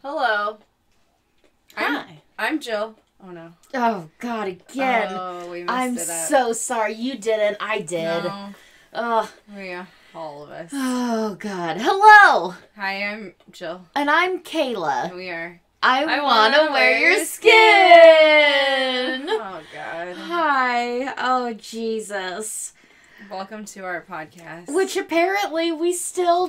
Hello. Hi. I'm Jill. Oh no. Oh God, again. Oh, we messed I'm it up. so sorry. You didn't. I did. No. Oh. Yeah, all of us. Oh God. Hello. Hi, I'm Jill. And I'm And Kayla. we are. I wanna wanna wear wear your your skin. Oh God. Hi. Oh Jesus. Welcome to our podcast. Which apparently I still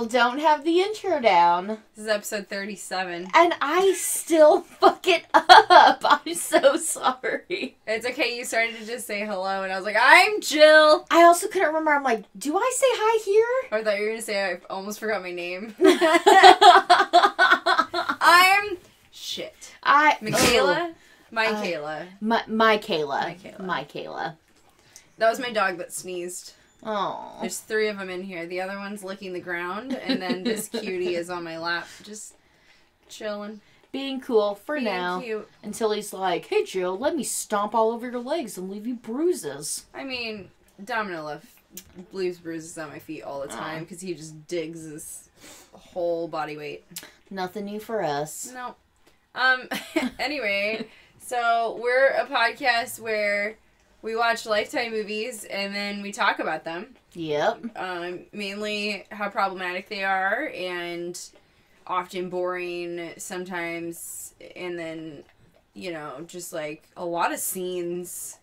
don't have the intro down. This is episode 37. And I still fuck it up. I'm so sorry. It's okay. You started to just say hello, and I was like, I'm Jill. I also couldn't remember. I'm like, do I say hi here? I thought you were gonna say I almost forgot my name. I'm shit. Michaela. Kayla. My Kayla. My Kayla. My Kayla. That was my dog that sneezed. Oh. There's 3 of them in here. The other one's licking the ground, and then this cutie is on my lap, just chilling. Being cool for Being now. cute. Until he's like, hey Jill, let me stomp all over your legs and leave you bruises. I mean, Domino leaves bruises on my feet all the time because he just digs his whole body weight. Nothing new for us. No. Anyway, so we're a podcast where we watch Lifetime movies and then we talk about them. Yep. Mainly how problematic they are and often boring sometimes, and then, you know, just like a lot of scenes,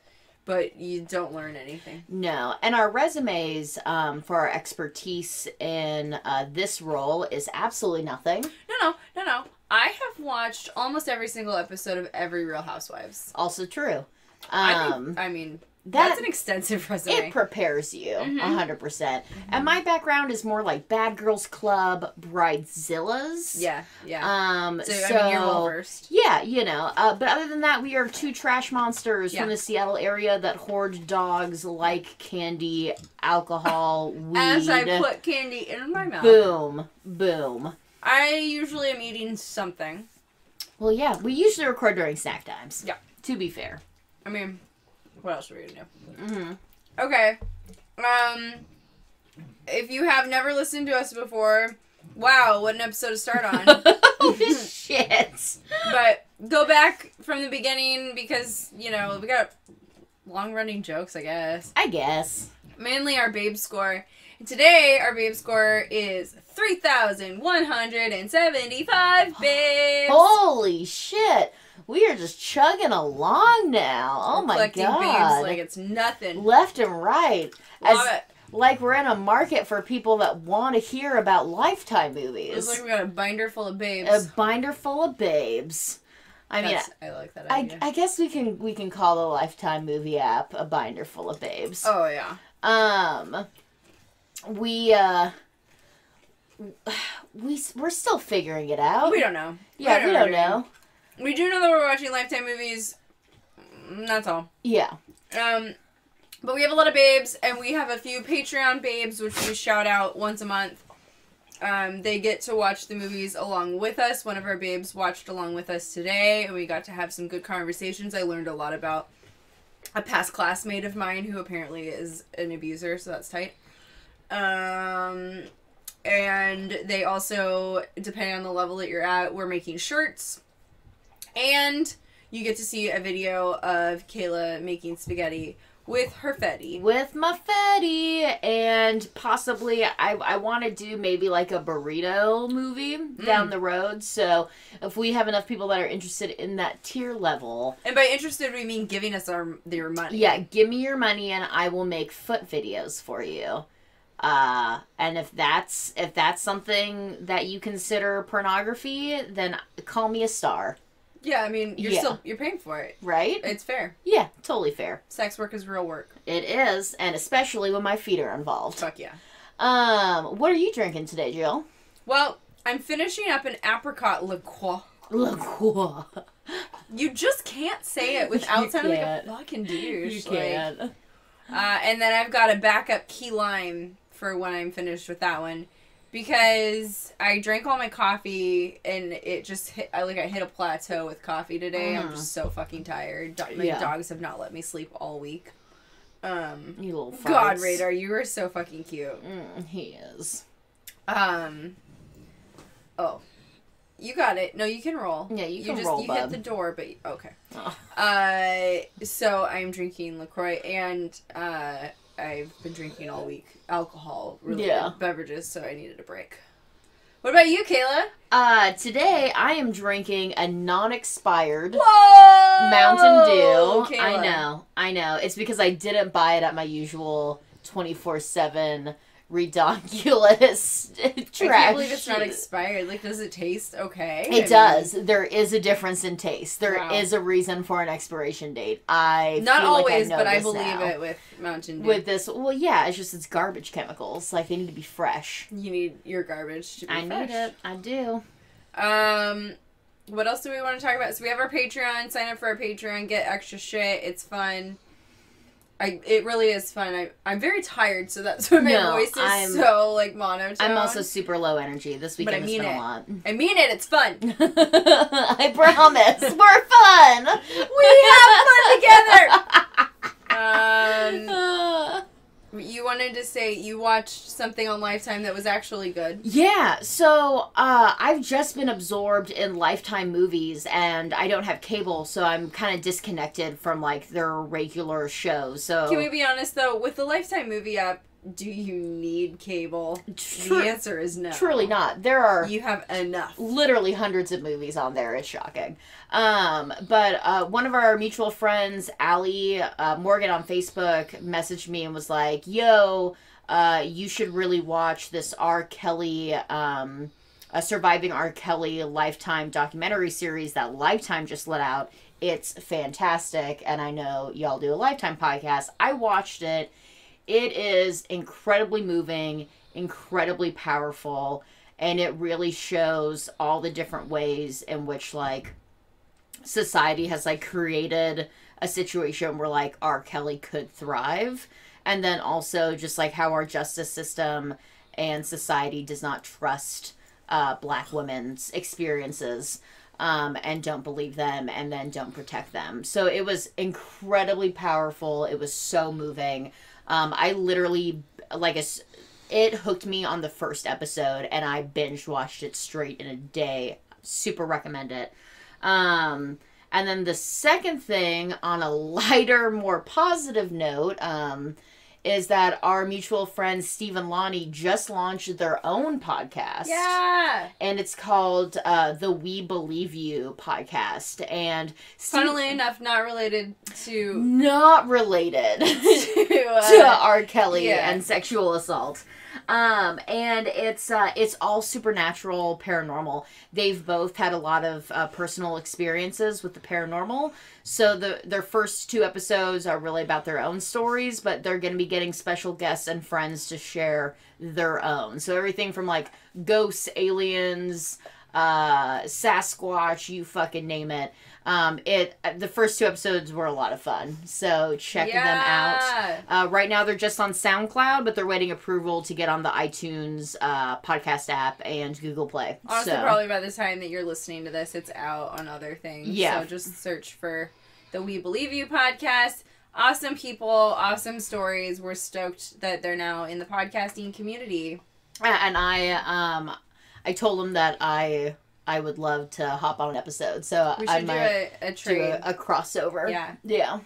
but you don't learn anything. No. And our resumes for our expertise in this role is absolutely nothing. No. I have watched almost every single episode of every Real Housewives. Also true. I mean, that's an extensive resume. It prepares you 100%. And my background is more like Bad Girls Club, Bridezillas. Yeah. So, I mean, you're well versed. Yeah, you know. But other than that, we are 2 trash monsters from Yeah. the Seattle area that hoard dogs like candy, alcohol, weed. As I put candy in my mouth. Boom. Boom. I usually am eating something. Well, yeah, we usually record during snack times. Yeah. To be fair. I mean, what else are we gonna do? Mm-hmm. Okay. If you have never listened to us before, wow, what an episode to start on. Holy shit. But go back from the beginning because, you know, we got long-running jokes, I guess. I guess. Mainly our babe score. And today, our babe score is 3,175 babes. Holy shit. We are just chugging along now. Oh my Collecting god. babes like it's nothing. Left and right. Love it. Like we're in a market for people that want to hear about Lifetime movies. It's like we got a binder full of babes. A binder full of babes. I mean, I like that idea. I guess we can call the Lifetime movie app a binder full of babes. Oh yeah. We're still figuring it out. We don't know. Yeah, we don't know. We do know that we're watching Lifetime movies. That's all. Yeah. But we have a lot of babes, and we have a few Patreon babes, which we shout out once a month. They get to watch the movies along with us. One of our babes watched along with us today, and we got to have some good conversations. I learned a lot about a past classmate of mine who apparently is an abuser, so that's tight. And they also, depending on the level that you're at, we're making shirts. And you get to see a video of Kayla making spaghetti with her fetty. With my fetty. And possibly, I want to do maybe like a burrito movie down the road. So if we have enough people that are interested in that tier level. And by interested, we mean giving us their money. Yeah, give me your money and I will make foot videos for you. And if that's something that you consider pornography, then call me a star. Yeah, I mean, you're paying for it. Right? It's fair. Yeah, totally fair. Sex work is real work. It is, and especially when my feet are involved. Fuck yeah. What are you drinking today, Jill? Well, I'm finishing up an apricot liqueur. Liqueur. You just can't say it without You sounding like a can't. fucking douche. You can't. And then I've got a backup key lime for when I'm finished with that one. Because I drank all my coffee and it just hit, I hit a plateau with coffee today. I'm just so fucking tired. My dogs have not let me sleep all week. You little farts. God, Radar, you are so fucking cute. He is. Oh. You got it. No, you can roll. Yeah, you can roll, You bub. hit the door, but okay. Oh. So I'm drinking LaCroix, and I've been drinking all week alcohol related beverages, so I needed a break. What about you, Kayla? Today I am drinking a non-expired Whoa! Mountain Dew. Kayla. I know. It's because I didn't buy it at my usual 24/7 redonkulous trash. I can't believe it's not expired. Like, does it taste okay? It does. There is a difference in taste. There Wow. is a reason for an expiration date. I Not feel always, like I know but I this believe now. it with Mountain Dew. With this, well, yeah, it's just it's garbage chemicals. Like, they need to be fresh. You need your garbage to be I fresh. need it. I do. What else do we want to talk about? So we have our Patreon. Sign up for our Patreon. Get extra shit. It's fun. It really is fun. I'm very tired, so that's why my voice is so, like, monotone. I'm also super low energy. This weekend has been a lot. I mean it. It's fun. I promise. We're fun. We have fun together. You wanted to say you watched something on Lifetime that was actually good. Yeah, so I've just been absorbed in Lifetime movies, and I don't have cable, so I'm kind of disconnected from, like, their regular shows. So Can we be honest, though? With the Lifetime movie app, do you need cable? The answer is no. Truly not. There are... You have enough. Literally hundreds of movies on there. It's shocking. But one of our mutual friends, Allie Morgan on Facebook, messaged me and was like, yo, you should really watch this R. Kelly, Surviving R. Kelly Lifetime documentary series that Lifetime just let out. It's fantastic. And I know y'all do a Lifetime podcast. I watched it. It is incredibly moving, incredibly powerful, and it really shows all the different ways in which, like, society has, like, created a situation where, like, R. Kelly could thrive, and then also just, like, how our justice system and society does not trust Black women's experiences, and don't believe them, and then don't protect them. So it was incredibly powerful. It was so moving. I literally, like, it hooked me on the first episode, and I binge watched it straight in a day. Super recommend it. And then the second thing, on a lighter, more positive note, is that our mutual friend Steve and Lonnie just launched their own podcast. Yeah! And it's called the We Believe You podcast. And funnily enough, not related to... Not related to R. Kelly and sexual assault. And it's all supernatural, paranormal. They've both had a lot of personal experiences with the paranormal. So their first 2 episodes are really about their own stories, but they're going to be getting special guests and friends to share their own. So everything from, like, ghosts, aliens, Sasquatch, you fucking name it. The first 2 episodes were a lot of fun, so check them out. Right now they're just on SoundCloud, but they're waiting approval to get on the iTunes podcast app and Google Play. Honestly, probably by the time that you're listening to this, it's out on other things. Yeah. So just search for the We Believe You podcast. Awesome people, awesome stories. We're stoked that they're now in the podcasting community. And I told them that I would love to hop on an episode, so we should do a trade. Do a crossover. Yeah.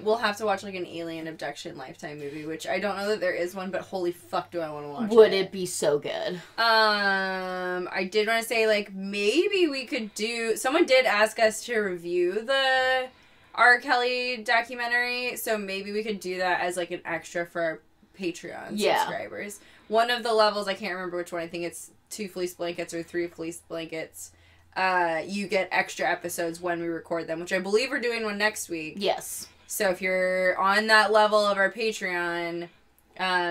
We'll have to watch, like, an alien abduction Lifetime movie, which I don't know that there is one, but holy fuck do I want to watch Would it be so good? I did want to say, like, maybe we could do... Someone did ask us to review the R. Kelly documentary, so maybe we could do that as, like, an extra for our Patreon subscribers. One of the levels, I can't remember which one, I think it's 2 fleece blankets or 3 fleece blankets. You get extra episodes when we record them, which I believe we're doing one next week. Yes. So if you're on that level of our Patreon,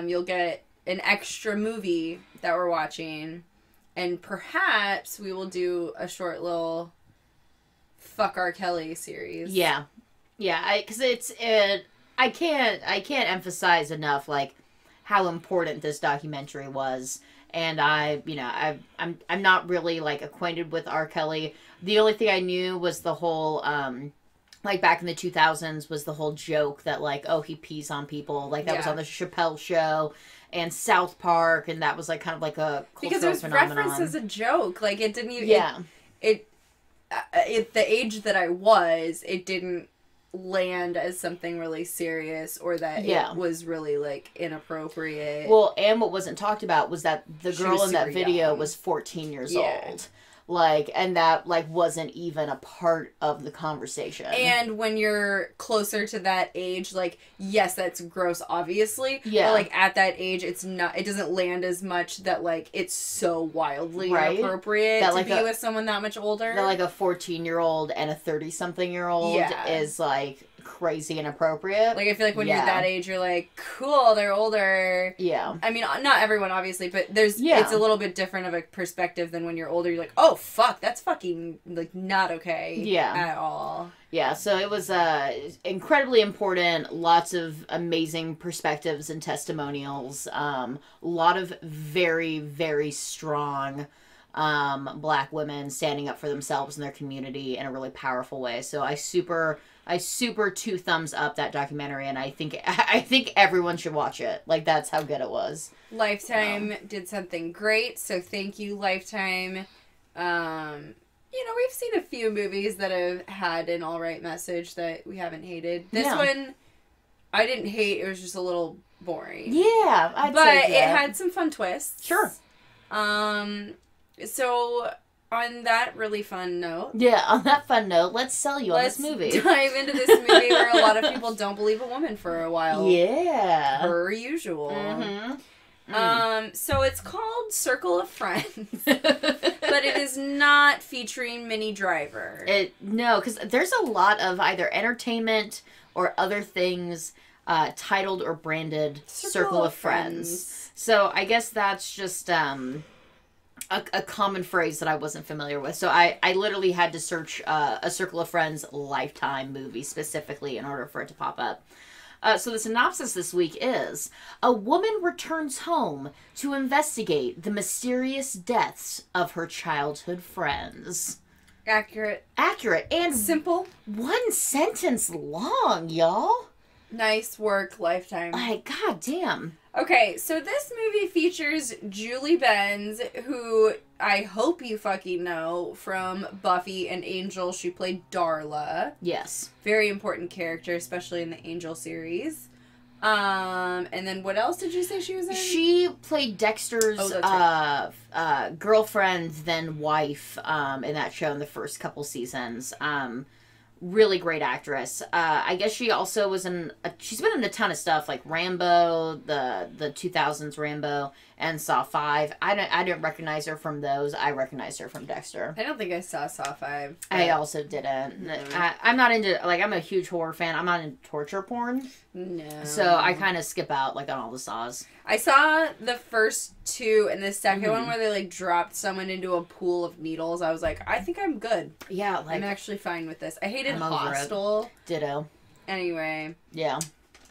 you'll get an extra movie that we're watching, and perhaps we will do a short little Fuck R. Kelly series. Yeah, because I can't emphasize enough, like, how important this documentary was. And I'm not really, like, acquainted with R. Kelly. The only thing I knew was the whole, like, back in the 2000s was the whole joke that, like, oh, he pees on people. Like, that was on the Chappelle Show. and South Park, and that was like kind of like a cultural because it was phenomenon. referenced as a joke. Like it didn't even. Yeah. It at the age that I was, it didn't land as something really serious or that it was really like inappropriate. Well, and what wasn't talked about was that the girl in that video young. was 14 years old. Like, and that, like, wasn't even a part of the conversation. And when you're closer to that age, like, yes, that's gross, obviously. Yeah. But, like, at that age, it doesn't land as much that, like, it's so wildly inappropriate that, like, to be with someone that much older. That, like, a 14-year-old and a 30-something-year-old is, like, crazy inappropriate. Like, I feel like when you're that age, you're like, cool, they're older. Yeah. I mean, not everyone, obviously, but it's a little bit different of a perspective than when you're older. You're like, oh, fuck, that's fucking, like, not okay. Yeah. At all. Yeah, so it was incredibly important. Lots of amazing perspectives and testimonials. A lot of very, very strong Black women standing up for themselves and their community in a really powerful way. So I super 2 thumbs up that documentary, and I think everyone should watch it. Like, that's how good it was. Lifetime did something great, so thank you, Lifetime. We've seen a few movies that have had an alright message that we haven't hated. This one, I didn't hate. It was just a little boring. Yeah, but it had some fun twists. Sure. So on that really fun note. Yeah, on that fun note, let's sell you on this movie. Let's dive into this movie where a lot of people don't believe a woman for a while. Yeah. Per usual. So it's called Circle of Friends. But it is not featuring Minnie Driver. No, because there's a lot of either entertainment or other things titled or branded Circle of Friends. So I guess that's just a common phrase that I wasn't familiar with. So I literally had to search a Circle of Friends Lifetime movie specifically in order for it to pop up. So the synopsis this week is, a woman returns home to investigate the mysterious deaths of her childhood friends. Accurate. And simple. 1 sentence long, y'all. Nice work, Lifetime. God damn. Okay, so this movie features Julie Benz, who I hope you fucking know from Buffy and Angel. She played Darla. Yes. Very important character, especially in the Angel series. And then what else did you say she was in? She played Dexter's girlfriend, then wife, in that show in the first couple seasons. Really great actress. I guess she also was she's been in a ton of stuff, like Rambo, the 2000s Rambo, and Saw 5. I didn't recognize her from those. I recognized her from Dexter. I don't think I saw Saw 5. I also didn't. Mm-hmm. I'm not into, I'm a huge horror fan. I'm not into torture porn. No. So I kind of skip out, on all the Saws. I saw the first 2 and the second one where they, dropped someone into a pool of needles. I was like, I think I'm good. Yeah, I'm actually fine with this. I hated Hostel. Ditto. Anyway. Yeah.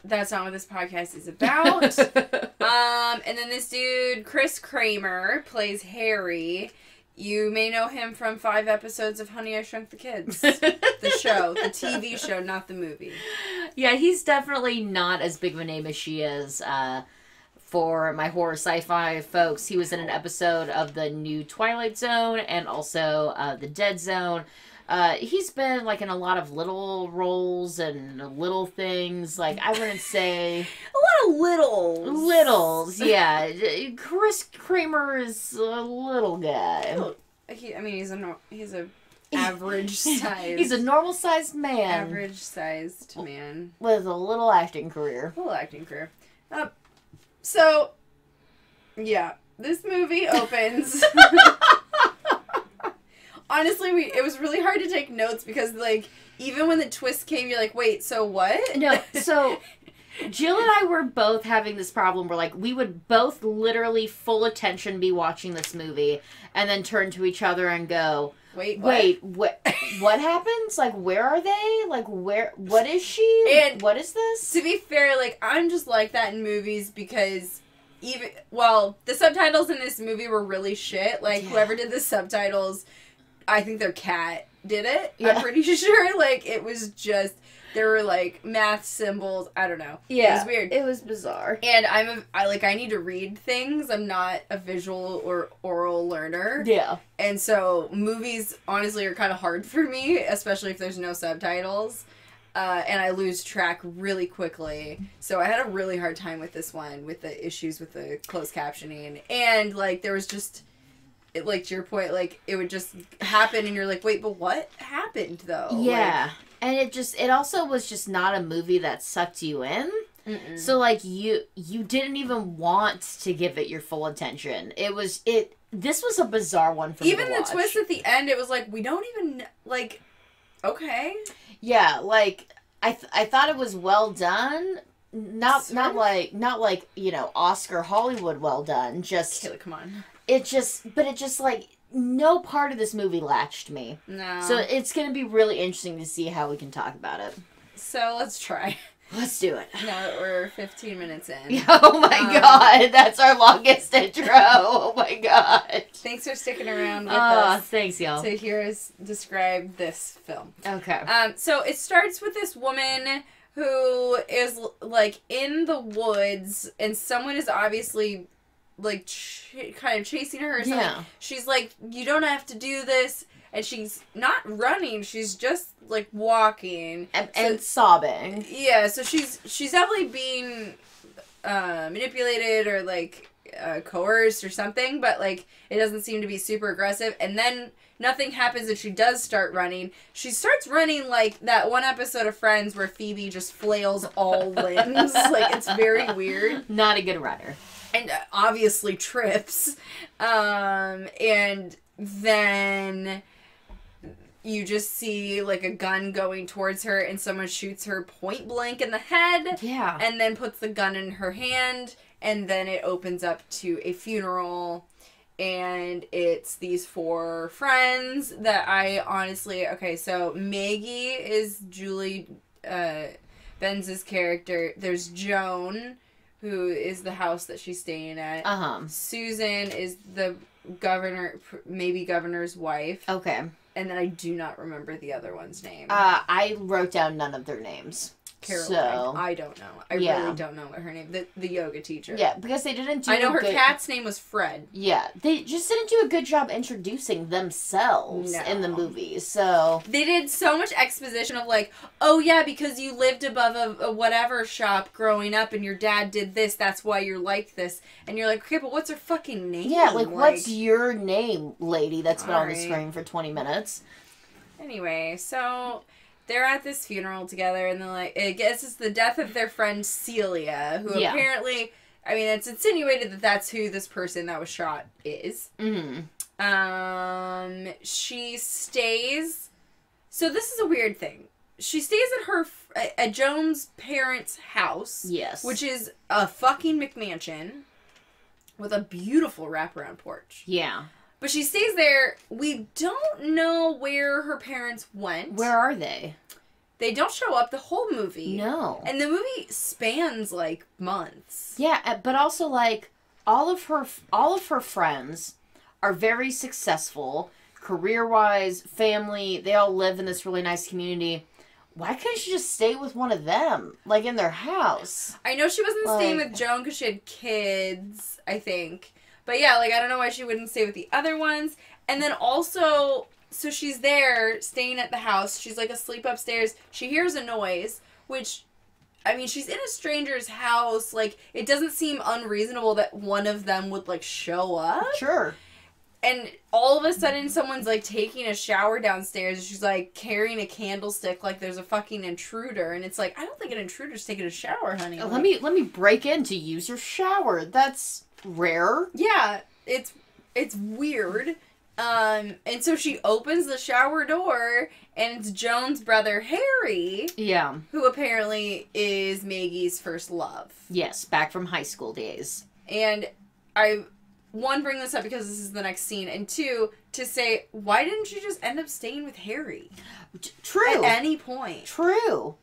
That's not what this podcast is about. And then this dude, Chris Kramer, plays Harry. You may know him from 5 episodes of Honey, I Shrunk the Kids. The show. The TV show, not the movie. Yeah, he's definitely not as big of a name as she is. For my horror sci-fi folks, he was in an episode of the new Twilight Zone and also The Dead Zone. He's been, in a lot of little roles and little things. I wouldn't say... a lot of littles. Littles, yeah. Chris Kramer is a little guy. He's a average sized... He's a normal-sized man. Average-sized man. With a little acting career. So, yeah. This movie opens... Honestly, it was really hard to take notes because, even when the twist came, you're like, wait, so what? No, so Jill and I were both having this problem where, we would both literally full attention be watching this movie and then turn to each other and go, Wait, what happens? Where are they? What is she? And what is this? To be fair, I'm just like that in movies because... the subtitles in this movie were really shit. Whoever did the subtitles... I think their cat did it. Yeah. I'm pretty sure. It was just... There were, like, math symbols. I don't know. Yeah. It was weird. It was bizarre. And I need to read things. I'm not a visual or oral learner. Yeah. And so movies, honestly, are kind of hard for me, especially if there's no subtitles. And I lose track really quickly. So I had a really hard time with this one, with the issues with the closed captioning. And, like, there was just, like, to your point, like, it would just happen and you're like, wait, but what happened, though? Yeah. And it also was just not a movie that sucked you in. Mm-mm. So, like, you didn't even want to give it your full attention. This was a bizarre one for me to watch. Even the twist at the end, it was like, we don't even, like, okay. Yeah, like, I thought it was well done. Not like, you know, Oscar Hollywood well done. Just, Kayla, come on. it just, like, no part of this movie latched me. No. So it's going to be really interesting to see how we can talk about it. So let's try. Let's do it. Now that we're 15 minutes in. Oh my god, that's our longest intro. Oh my god. Thanks for sticking around with us thanks, y'all. to hear us describe this film. Okay. So it starts with this woman who is, like, in the woods, and someone is obviously, like, kind of chasing her or something. Yeah. She's like, you don't have to do this. And she's not running, she's just, like, walking. And sobbing. Yeah, so she's definitely being manipulated or, like, coerced or something, but, like, it doesn't seem to be super aggressive. And then nothing happens and she does start running. She starts running like that one episode of Friends where Phoebe just flails all limbs. Like, it's very weird. Not a good runner. And obviously trips. And then you just see, like, a gun going towards her and someone shoots her point blank in the head. Yeah. And then puts the gun in her hand. And then it opens up to a funeral. And it's these 4 friends that I honestly... Okay, so Maggie is Julie Benz's character. There's Joan, who is the house that she's staying at. Uh-huh. Susan is the governor's wife. Okay. And then I do not remember the other one's name. I wrote down none of their names. Caroline. So, I don't know. I really don't know what her name. The yoga teacher. Yeah, because they didn't do. I know her cat's name was Fred. Yeah, they just didn't do a good job introducing themselves in the movie. So they did so much exposition of, like, oh yeah, because you lived above a whatever shop growing up, and your dad did this. That's why you're like this. And you're like, okay, but what's her fucking name? Yeah, like what's your name, lady? That's been on the Alright. screen for 20 minutes. Anyway, so they're at this funeral together, and they're like, I guess it's the death of their friend Celia, who apparently, I mean, it's insinuated that that's who this person that was shot is. Mm-hmm. She stays, so this is a weird thing. She stays at Joan's parents' house. Yes. Which is a fucking McMansion with a beautiful wraparound porch. Yeah. But she stays there. We don't know where her parents went. Where are they? They don't show up the whole movie. No. And the movie spans, like, months. Yeah, but also, like, all of her friends are very successful, career-wise, family. They all live in this really nice community. Why couldn't she just stay with one of them, like, in their house? I know she wasn't staying with Joan because she had kids, I think. But yeah, like, I don't know why she wouldn't stay with the other ones. And then also, so she's there, staying at the house. She's, like, asleep upstairs. She hears a noise, which, I mean, she's in a stranger's house. Like, it doesn't seem unreasonable that one of them would, like, show up. Sure. And all of a sudden, someone's, like, taking a shower downstairs. And she's, like, carrying a candlestick like there's a fucking intruder. And it's like, I don't think an intruder's taking a shower, honey. Let me break in to use your shower. That's rare. Yeah, it's weird. And so she opens the shower door, and it's Joan's brother, Harry. Yeah. Who apparently is Maggie's first love. Yes, back from high school days. And I, one, bring this up because this is the next scene, and 2, to say, why didn't you just end up staying with Harry? True. At any point. True.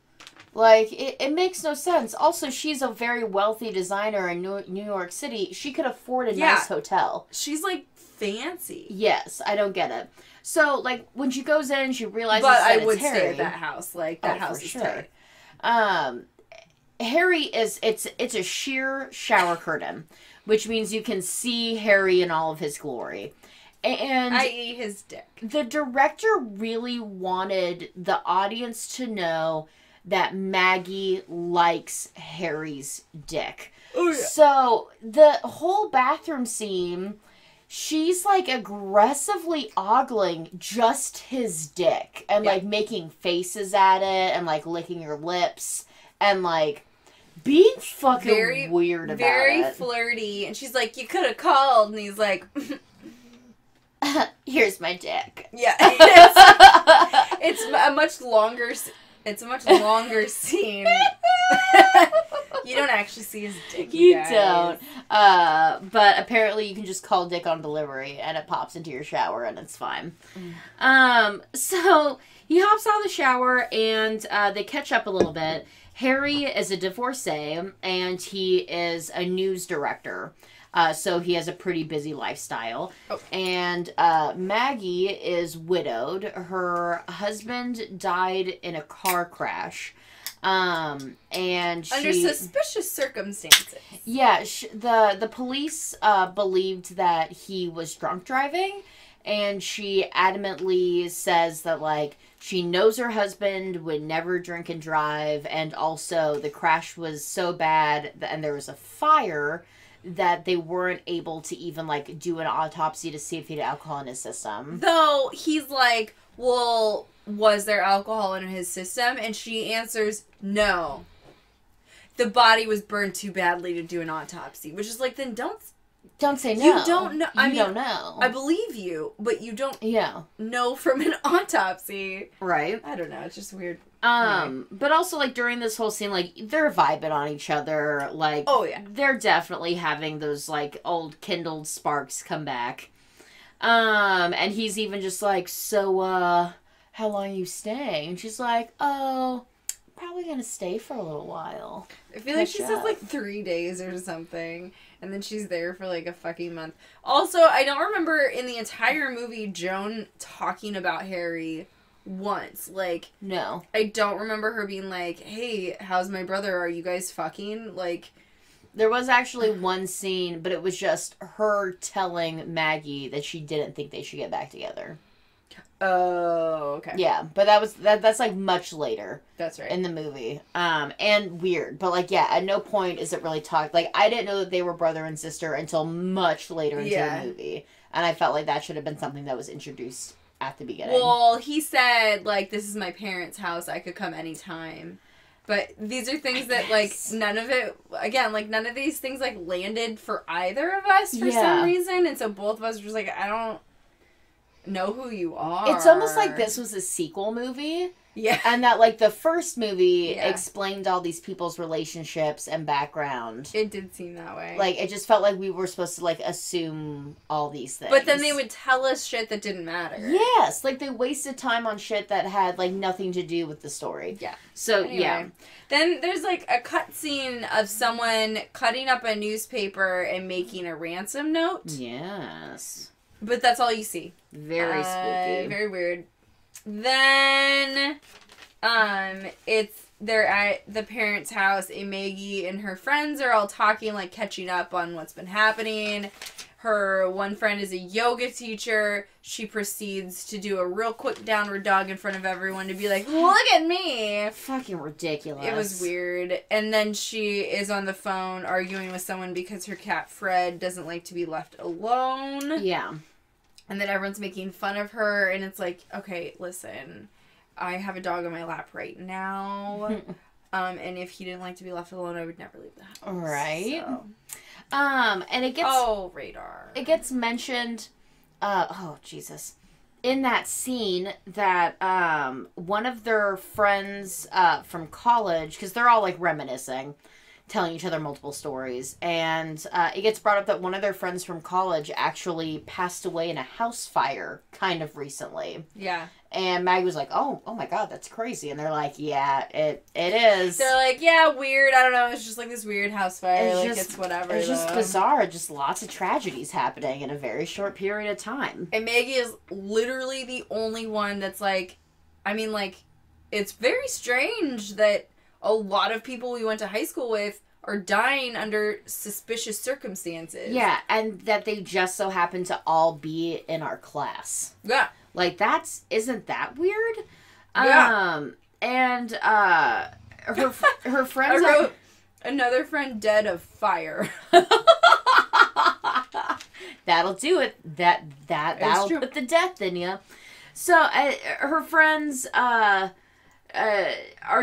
Like, it makes no sense. Also, she's a very wealthy designer in New York City. She could afford a nice hotel. She's, like, fancy. Yes, I don't get it. So, like, when she goes in, she realizes but that I would it's Harry. stay at that house. Like, that house is sure. tight. Harry is it's a sheer shower curtain, which means you can see Harry in all of his glory. And i.e. his dick. The director really wanted the audience to know that Maggie likes Harry's dick. Oh, yeah. So the whole bathroom scene, she's like aggressively ogling just his dick and like making faces at it and like licking her lips and like being fucking weird about it. Very flirty. And she's like, you could have called. And he's like, here's my dick. Yeah. It's a much longer scene. You don't actually see his dick. You guys. don't. But apparently you can just call dick on delivery and it pops into your shower and it's fine. So he hops out of the shower and they catch up a little bit. Harry is a divorcee and he is a news director. So he has a pretty busy lifestyle. Oh. And Maggie is widowed. Her husband died in a car crash. And under suspicious circumstances. Yeah, the police believed that he was drunk driving, and she adamantly says that like she knows her husband would never drink and drive, and also the crash was so bad and there was a fire that they weren't able to even like do an autopsy to see if he had alcohol in his system. Though he's like, well, was there alcohol in his system? And she answers, no. The body was burned too badly to do an autopsy. Which is like, then don't say no. You don't know. I mean, don't know. I believe you, but you don't know from an autopsy. Right. I don't know. It's just weird. But also, like, during this whole scene, like, they're vibing on each other. Like, oh, yeah. They're definitely having those, like, old kindled sparks come back. And he's even just like, so, how long are you staying? And she's like, oh, probably gonna stay for a little while. I feel like she says, like, 3 days or something. And then she's there for, like, a fucking month. Also, I don't remember in the entire movie Joan talking about Harry once. Like, no. I don't remember her being like, hey, how's my brother? Are you guys fucking? Like, there was actually one scene, but it was just her telling Maggie that she didn't think they should get back together. Oh, okay. Yeah, but that's like much later. That's right. In the movie. And weird. But like, yeah, at no point is it really talked. Like, I didn't know that they were brother and sister until much later into the movie. And I felt like that should have been something that was introduced at the beginning. Well, he said, like, this is my parents' house. I could come anytime. But these are things that, like, none of it, again, like, none of these things, like, landed for either of us for some reason. And so both of us were just like, I don't know who you are. It's almost like this was a sequel movie. Yeah. And that, like, the first movie explained all these people's relationships and background. It did seem that way. Like, it just felt like we were supposed to, like, assume all these things. But then they would tell us shit that didn't matter. Yes. Like, they wasted time on shit that had, like, nothing to do with the story. Yeah. So, anyway, yeah. Then there's, like, a cutscene of someone cutting up a newspaper and making a ransom note. Yes. But that's all you see. Very spooky. Very weird. Then, they're at the parents' house, and Maggie and her friends are all talking, like, catching up on what's been happening. Her one friend is a yoga teacher. She proceeds to do a real quick downward dog in front of everyone to be like, look at me! Fucking ridiculous. It was weird. And then she is on the phone arguing with someone because her cat Fred doesn't like to be left alone. Yeah. And then everyone's making fun of her, and it's like, okay, listen, I have a dog on my lap right now, and if he didn't like to be left alone, I would never leave the house. Right. So. And it gets... Oh, radar. It gets mentioned, oh, Jesus, in that scene that, one of their friends, from college, because they're all, like, reminiscing, telling each other multiple stories, and it gets brought up that one of their friends from college actually passed away in a house fire kind of recently. Yeah. And Maggie was like, oh my god, that's crazy. And they're like, yeah, it is. They're like, yeah, weird, I don't know, it's just like this weird house fire, it's whatever. It's just bizarre, just lots of tragedies happening in a very short period of time. And Maggie is literally the only one that's like, I mean, like, it's very strange that a lot of people we went to high school with are dying under suspicious circumstances. Yeah, and that they just so happen to all be in our class. Yeah. Like, isn't that weird? Yeah. And, her friends I wrote, another friend dead of fire. That'll do it. That'll true. put the death in you. So, her friends, are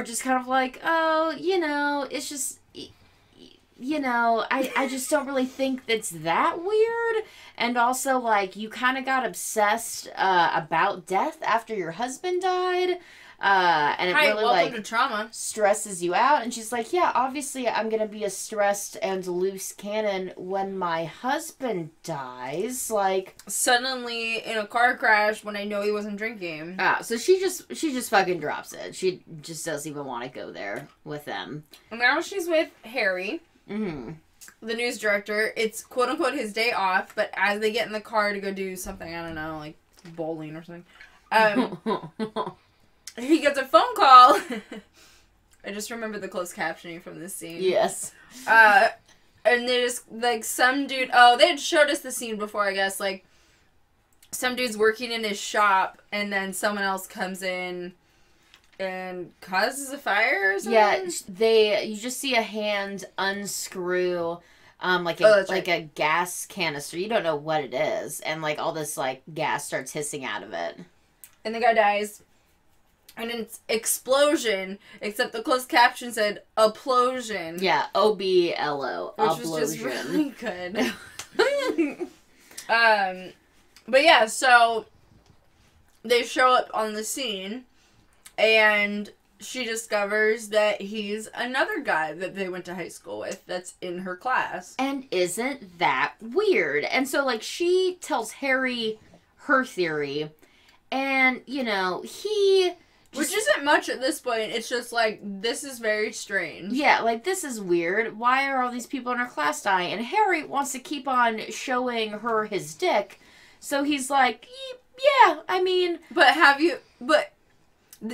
just kind of like, oh, it's just, I just don't really think that's that weird. And also, like, you kind of got obsessed about death after your husband died. And it really, welcome to trauma. stresses you out. And she's like, yeah, obviously I'm going to be a stressed and loose cannon when my husband dies. Like, Suddenly in a car crash when I know he wasn't drinking. so she just fucking drops it. She just doesn't even want to go there with them. And now she's with Harry, Mm-hmm. the news director. It's quote unquote his day off, but as they get in the car to go do something, I don't know, like bowling or something, he gets a phone call. I just remember the closed captioning from this scene. Yes. And there's like some dude. Oh, they had showed us the scene before, I guess. Like some dude's working in his shop, and then someone else comes in and causes a fire or something. Yeah, you just see a hand unscrew, like a gas canister. You don't know what it is, and like all this like gas starts hissing out of it. And the guy dies. And it's explosion, except the closed caption said "aplosion." Yeah, OBLO, which was just really good. But yeah, so they show up on the scene, and she discovers that he's another guy that they went to high school with that's in her class. And isn't that weird? And so, like, she tells Harry her theory, and, he... Which isn't much at this point. It's just like, this is very strange. Yeah, like, this is weird. Why are all these people in her class dying? And Harry wants to keep on showing her his dick. So he's like, yeah, I mean... But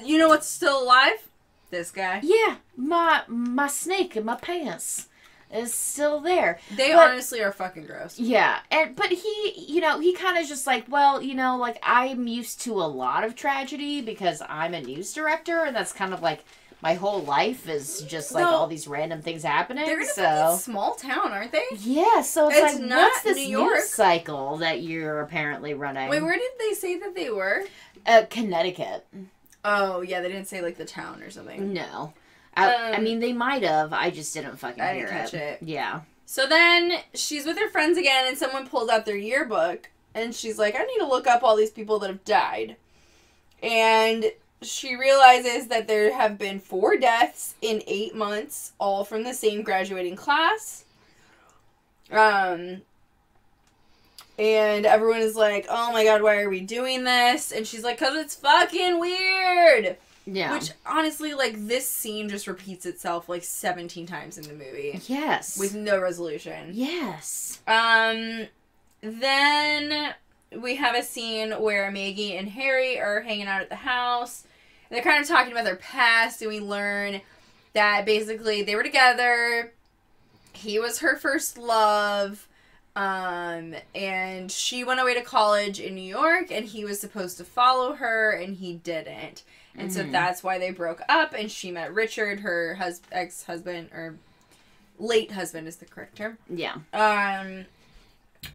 you know what's still alive? This guy. Yeah, my snake in my pants is still there. They honestly are fucking gross. Yeah, but he, he kind of just like, well, like I'm used to a lot of tragedy because I'm a news director, and that's kind of like my whole life is just like all these random things happening. They're in a fucking small town, aren't they? Yeah, so it's like, not what's this New York news cycle that you're apparently running? Wait, where did they say that they were? Connecticut. Oh, yeah, they didn't say like the town or something. No. I mean, they might have. I just didn't fucking hear didn't catch it. Yeah. So then she's with her friends again, and someone pulls out their yearbook, and she's like, I need to look up all these people that have died. And she realizes that there have been 4 deaths in 8 months, all from the same graduating class. And everyone is like, oh my god, why are we doing this? And she's like, 'cause it's fucking weird. Yeah. Which, honestly, like, this scene just repeats itself, like, 17 times in the movie. Yes. With no resolution. Yes. Then we have a scene where Maggie and Harry are hanging out at the house. And they're kind of talking about their past, and we learn that, basically, they were together. He was her first love. And she went away to college in New York, and he was supposed to follow her, and he didn't. And so that's why they broke up, and she met Richard, her ex-husband, or late husband is the correct term. Yeah. And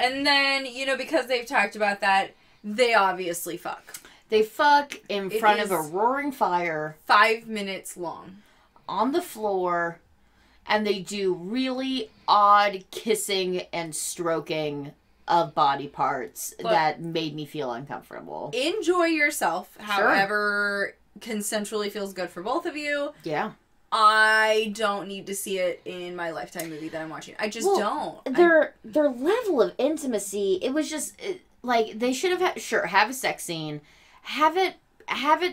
then, because they've talked about that, they obviously fuck. They fuck in front of a roaring fire. 5 minutes long. On the floor. And they do really odd kissing and stroking of body parts that made me feel uncomfortable. Enjoy yourself, however consensually feels good for both of you. Yeah. I don't need to see it in my Lifetime movie that I'm watching. I just don't. Their level of intimacy, it was just, like, they should have have a sex scene. Have it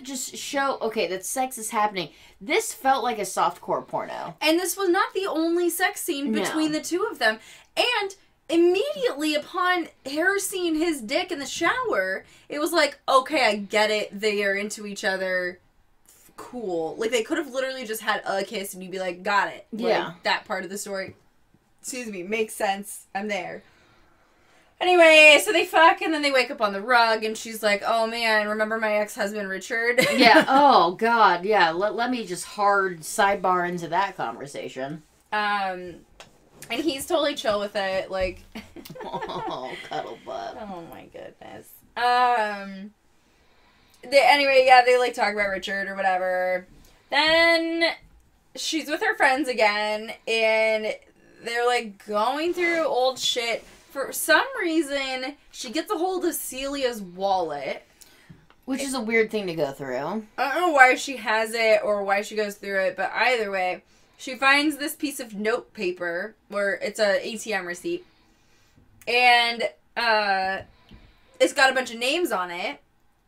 just show, okay, that sex is happening. This felt like a softcore porno. And this was not the only sex scene between the two of them. And immediately upon her seeing his dick in the shower, it was like, okay, I get it. They are into each other. cool. Like, they could have literally just had a kiss and you'd be like, got it. Like, Yeah. that part of the story, excuse me, makes sense. I'm there. Anyway, so they fuck and then they wake up on the rug and she's like, oh man, remember my ex-husband Richard? Yeah. Oh God. Yeah. Let me just hard sidebar into that conversation. And he's totally chill with it. Like, Oh, cuddle butt. oh my goodness. Anyway, yeah, they like talk about Richard or whatever. Then she's with her friends again and they're like going through old shit. For some reason, she gets a hold of Celia's wallet. Which is a weird thing to go through. I don't know why she has it or why she goes through it, but either way, she finds this piece of note paper where it's a ATM receipt. And it's got a bunch of names on it.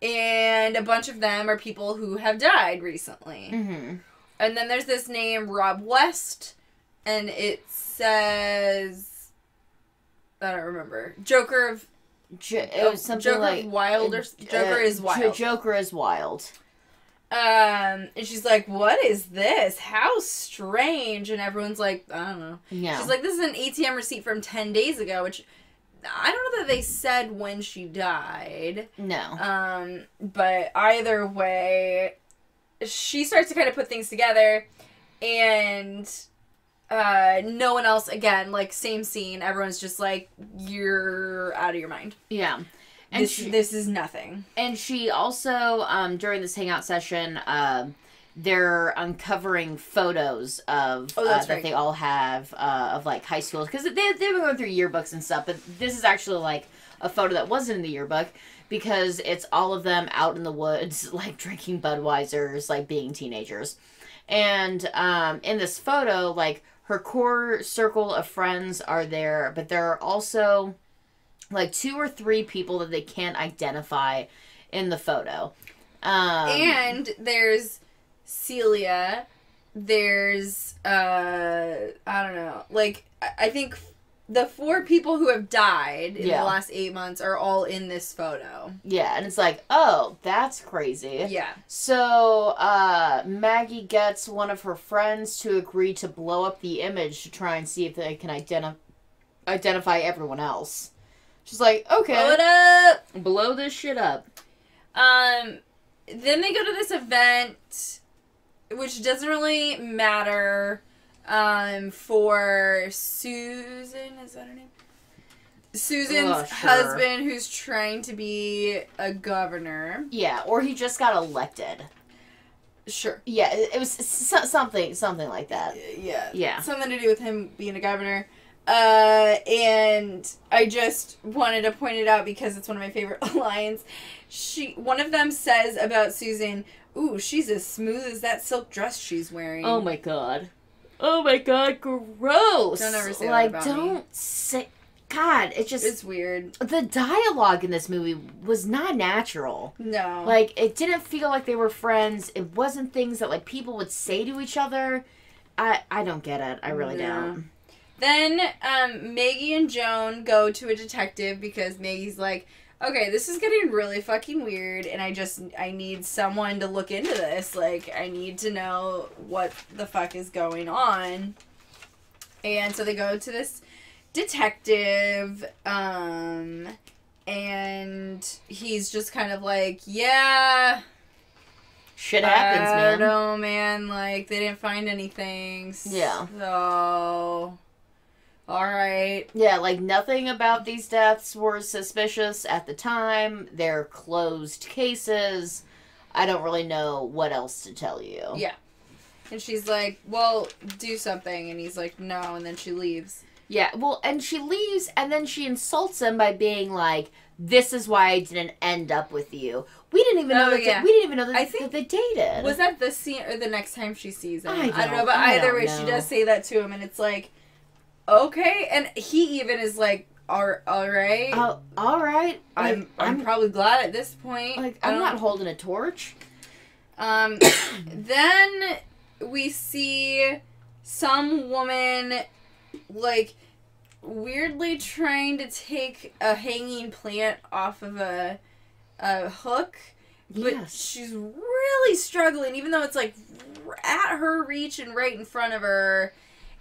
And a bunch of them are people who have died recently. Mm-hmm. And then there's this name, Rob West. And it says... I don't remember. Joker of... It was something Joker like... Wild or... Joker is Wild. Joker is Wild. And she's like, what is this? How strange. And everyone's like, I don't know. Yeah. She's like, this is an ATM receipt from 10 days ago, which I don't know that they said when she died. No. But either way, she starts to kind of put things together, and no one else, again, like, same scene, everyone's just like, you're out of your mind. Yeah. And this is nothing. And she also, during this hangout session, they're uncovering photos of that right. they all have of like high school, because they've been going through yearbooks and stuff. But this is actually like a photo that wasn't in the yearbook, because it's all of them out in the woods, like drinking Budweisers, like being teenagers. And in this photo, like her core circle of friends are there, but there are also like 2 or 3 people that they can't identify in the photo. And there's Celia, there's, I don't know, like, I think the 4 people who have died in the last 8 months are all in this photo. Yeah, and it's like, oh, that's crazy. Yeah. So, Maggie gets one of her friends to agree to blow up the image to try and see if they can identify everyone else. She's like, okay. Blow it up! Blow this shit up. Then they go to this event, which doesn't really matter, for Susan, is that her name? Susan's husband, who's trying to be a governor. Yeah, or he just got elected. Sure. Yeah, it was something like that. Yeah. Something to do with him being a governor. And I just wanted to point it out because it's one of my favorite lines. One of them says about Susan, ooh, she's as smooth as that silk dress she's wearing. Oh my god. Oh my god, gross. Don't ever say like, that about me. Don't say... God, it's weird. The dialogue in this movie was not natural. No. Like, it didn't feel like they were friends. It wasn't things that, like, people would say to each other. I don't get it. I really don't. Then, Maggie and Joan go to a detective because Maggie's like, okay, this is getting really fucking weird, and I need someone to look into this. Like, I need to know what the fuck is going on. And so they go to this detective, and he's just kind of like, yeah... Shit happens, man. I don't know, man. Like, they didn't find anything. Yeah. So... Alright. Yeah, like, nothing about these deaths were suspicious at the time. They're closed cases. I don't really know what else to tell you. Yeah. And she's like, well, do something. And he's like, no. And then she leaves. Yeah, well, and she leaves, and then she insults him by being like, this is why I didn't end up with you. We didn't even know that they dated. Was that the scene or the next time she sees him? I don't know, but either way, she does say that to him, and it's like, okay. And he even is like, all right. All right. I'm probably glad at this point. Like, I'm not holding a torch. Then we see some woman, like, weirdly trying to take a hanging plant off of a hook, but she's really really struggling, even though it's like at her reach and right in front of her.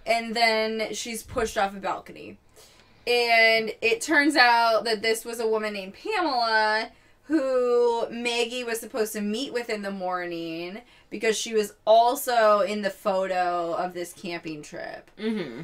And then she's pushed off a balcony. And it turns out that this was a woman named Pamela who Maggie was supposed to meet with in the morning because she was also in the photo of this camping trip. Mm-hmm.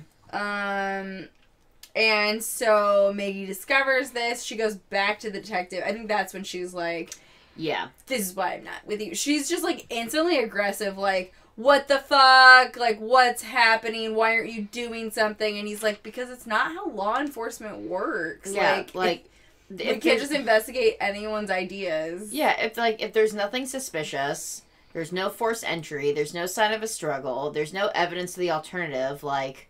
And so Maggie discovers this. She goes back to the detective. I think that's when she's like, yeah, this is why I'm not with you. She's just like instantly aggressive, like, what the fuck? Like, what's happening? Why aren't you doing something? And he's like, because it's not how law enforcement works. Yeah, we can't just investigate anyone's ideas. Yeah, if there's nothing suspicious, there's no forced entry, there's no sign of a struggle, there's no evidence of the alternative, like,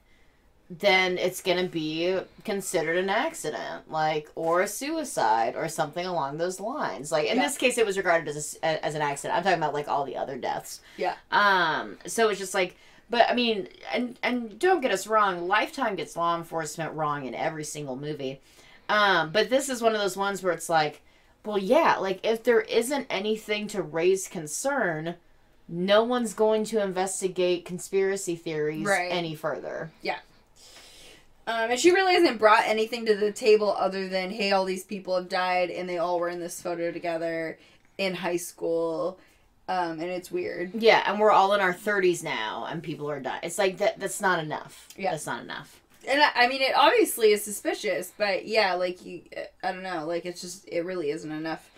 then it's gonna be considered an accident, like, or a suicide, or something along those lines. Like, in this case, it was regarded as an accident. I'm talking about, like, all the other deaths. Yeah. So it's just like, but, I mean, and don't get us wrong, Lifetime gets law enforcement wrong in every single movie. But this is one of those ones where it's like, well, yeah, like, if there isn't anything to raise concern, no one's going to investigate conspiracy theories any further. Yeah. And she really hasn't brought anything to the table other than, hey, all these people have died and they all were in this photo together in high school. And it's weird. Yeah, and we're all in our 30s now and people are dying. It's like, that's not enough. Yeah. That's not enough. And I mean, it obviously is suspicious, but yeah, like, I don't know, like, it really isn't enough.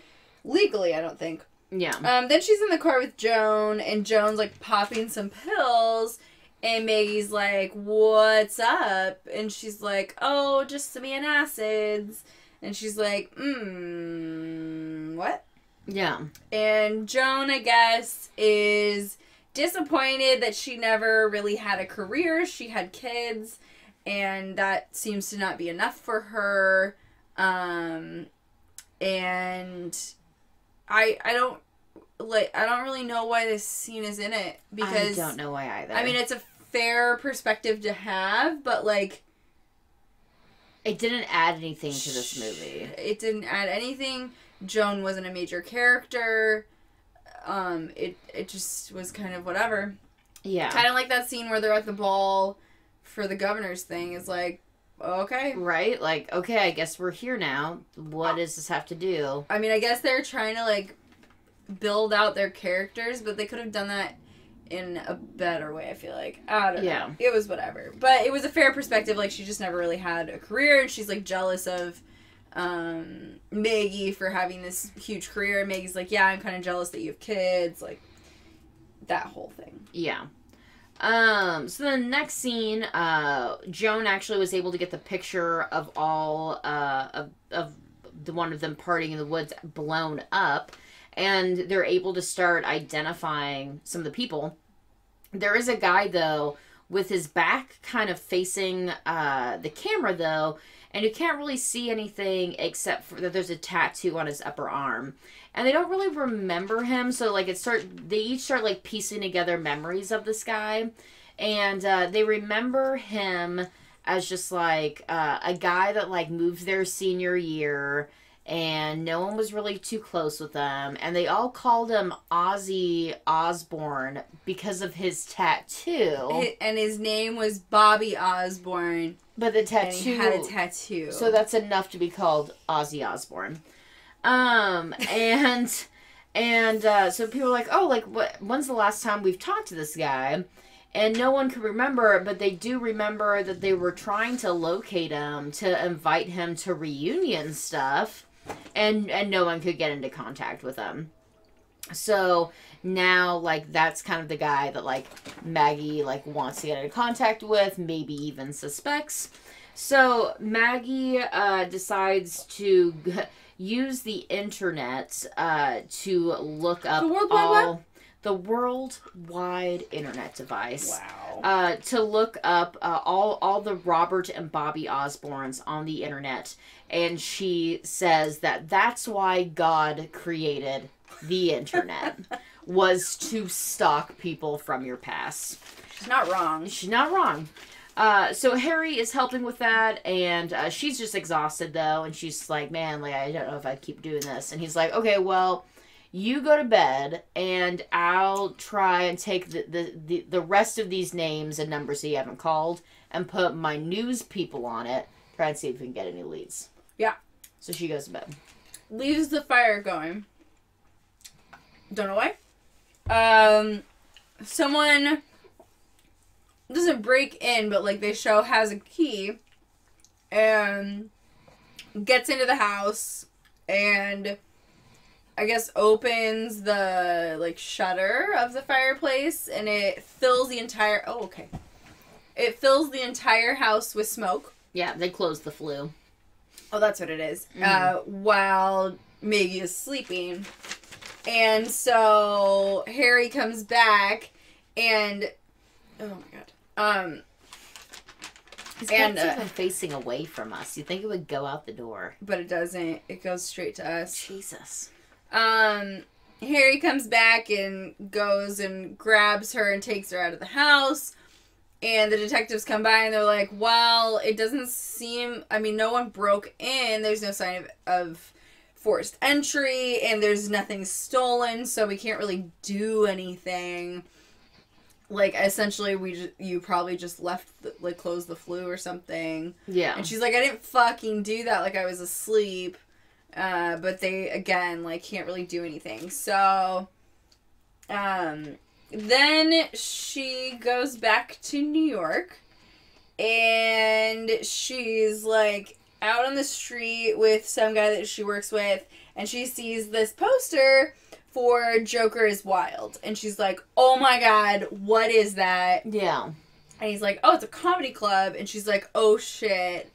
Legally, I don't think. Yeah. Then she's in the car with Joan, and Joan's, like, popping some pills, and Maggie's like, what's up? And she's like, oh, just some antacids. And she's like, what? Yeah. And Joan, I guess, is disappointed that she never really had a career. She had kids. And that seems to not be enough for her. And I don't really know why this scene is in it. Because I don't know why either. I mean, it's a fair perspective to have, but, like, it didn't add anything to this movie. It didn't add anything. Joan wasn't a major character. It just was kind of whatever. Yeah. Kind of like that scene where they're at the ball for the governor's thing. Is like, okay. Right? Like, okay, I guess we're here now. What does this have to do? I mean, I guess they're trying to, like, build out their characters, but they could have done that in a better way, I feel like. I don't know. It was whatever. But it was a fair perspective. Like, she just never really had a career, and she's, like, jealous of Maggie for having this huge career. And Maggie's like, yeah, I'm kind of jealous that you have kids. Like, that whole thing. Yeah. So the next scene, Joan actually was able to get the picture of all, of the one of them partying in the woods blown up, and they're able to start identifying some of the people. There is a guy, though, with his back kind of facing, the camera, though, and you can't really see anything except for that there's a tattoo on his upper arm. And they don't really remember him, so, like, they each start, like, piecing together memories of this guy. And they remember him as just, like, a guy that, like, moved their senior year, and no one was really too close with them. And they all called him Ozzy Osbourne because of his tattoo. And his name was Bobby Osborne. But the tattoo... And he had a tattoo. So that's enough to be called Ozzy Osbourne. So people were like, oh, like, when's the last time we've talked to this guy? And no one could remember, but they do remember that they were trying to locate him to invite him to reunion stuff, and no one could get into contact with him. So now, like, that's kind of the guy that, like, Maggie, like, wants to get into contact with, maybe even suspects. So Maggie decides to use the internet to look up the worldwide internet device. Wow. To look up all the Robert and Bobby Osbournes on the internet. And she says that that's why God created the internet, was to stalk people from your past. She's not wrong. She's not wrong. So Harry is helping with that, and she's just exhausted, though, and she's like, man, like, I don't know if I keep doing this. And he's like, okay, well, You go to bed, and I'll try and take the rest of these names and numbers that you haven't called and put my news people on it. Try and see if we can get any leads. Yeah. So she goes to bed. Leaves the fire going. Don't know why. Someone doesn't break in, but like they show has a key and gets into the house and I guess opens the like shutter of the fireplace and it fills the entire it fills the entire house with smoke. Yeah, they closed the flue. Oh, that's what it is. While Maggie is sleeping. And so Harry comes back and oh my god. His bed's even facing away from us. You think it would go out the door. But it doesn't. It goes straight to us. Jesus. Harry comes back and goes and grabs her and takes her out of the house. And the detectives come by and they're like, well, it doesn't seem, I mean, no one broke in. There's no sign of forced entry and there's nothing stolen, so we can't really do anything. Like, essentially, you probably just left, closed the flue or something. Yeah. And she's like, I didn't fucking do that. Like, I was asleep. But they, again, like, can't really do anything. So, then she goes back to New York. And she's, like, out on the street with some guy that she works with. And she sees this poster for Joker is Wild. And she's like, oh my god, what is that? Yeah. And he's like, oh, it's a comedy club. And she's like, oh shit.